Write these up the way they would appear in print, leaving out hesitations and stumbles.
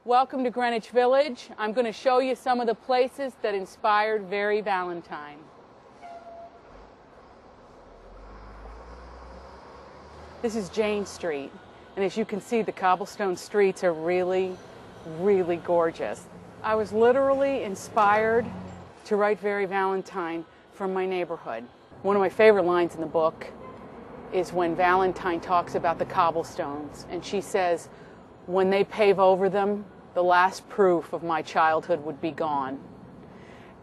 Welcome to Greenwich Village. I'm going to show you some of the places that inspired Very Valentine. This is Jane Street, and as you can see, the cobblestone streets are really, really gorgeous. I was literally inspired to write Very Valentine from my neighborhood. One of my favorite lines in the book is when Valentine talks about the cobblestones, and she says, when they pave over them, the last proof of my childhood would be gone.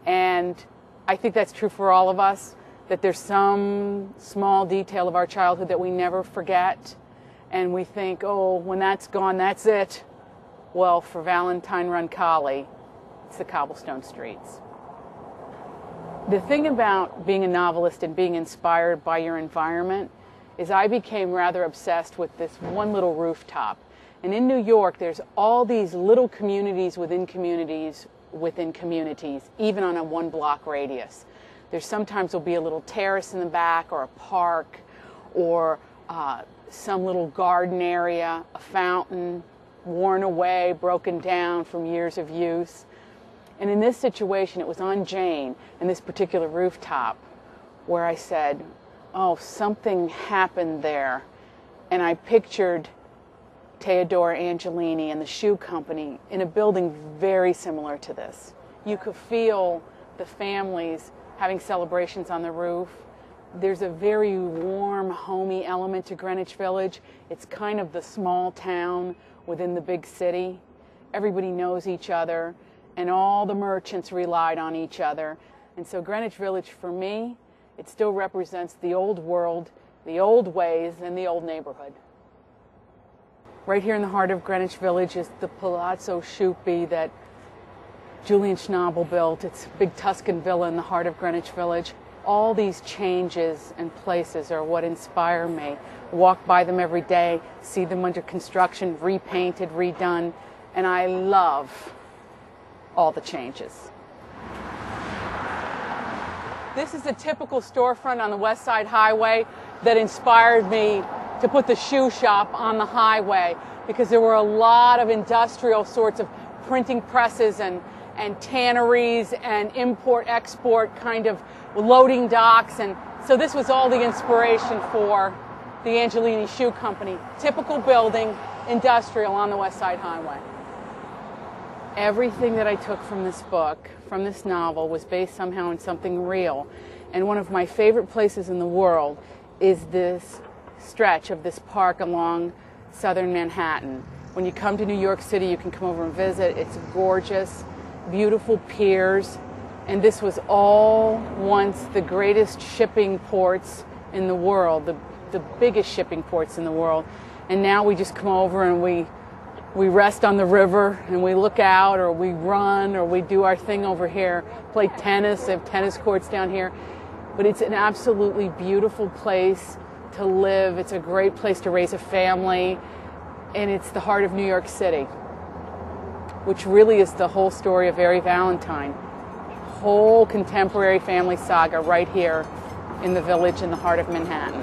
And I think that's true for all of us, that there's some small detail of our childhood that we never forget, and we think, oh, when that's gone, that's it. Well, for Valentine Roncalli, it's the cobblestone streets. The thing about being a novelist and being inspired by your environment is I became rather obsessed with this one little rooftop. And in New York, there's all these little communities within communities within communities, even on a one-block radius. There's sometimes will be a little terrace in the back, or a park, or some little garden area, a fountain, worn away, broken down from years of use. And in this situation, it was on Jane, in this particular rooftop, where I said, oh, something happened there. And I pictured Theodore Angelini and the shoe company in a building very similar to this. You could feel the families having celebrations on the roof. There's a very warm, homey element to Greenwich Village. It's kind of the small town within the big city. Everybody knows each other, and all the merchants relied on each other. And so Greenwich Village, for me, it still represents the old world, the old ways, and the old neighborhood. Right here in the heart of Greenwich Village is the Palazzo Sciuppi that Julian Schnabel built. It's a big Tuscan villa in the heart of Greenwich Village. All these changes and places are what inspire me. Walk by them every day, see them under construction, repainted, redone, and I love all the changes. This is a typical storefront on the West Side Highway that inspired me to put the shoe shop on the highway, because there were a lot of industrial sorts of printing presses and tanneries and import-export kind of loading docks, and so this was all the inspiration for the Angelini Shoe Company. Typical building, industrial on the West Side Highway. Everything that I took from this book, from this novel, was based somehow on something real. And one of my favorite places in the world is this stretch of this park along southern Manhattan. When you come to New York City, you can come over and visit. It's gorgeous, beautiful piers, and this was all once the greatest shipping ports in the world, the biggest shipping ports in the world. And now we just come over and we rest on the river and we look out, or we run, or we do our thing over here, play tennis. They have tennis courts down here. But it's an absolutely beautiful place to live. It's a great place to raise a family, and it's the heart of New York City, which really is the whole story of Very Valentine. Whole contemporary family saga right here in the village in the heart of Manhattan.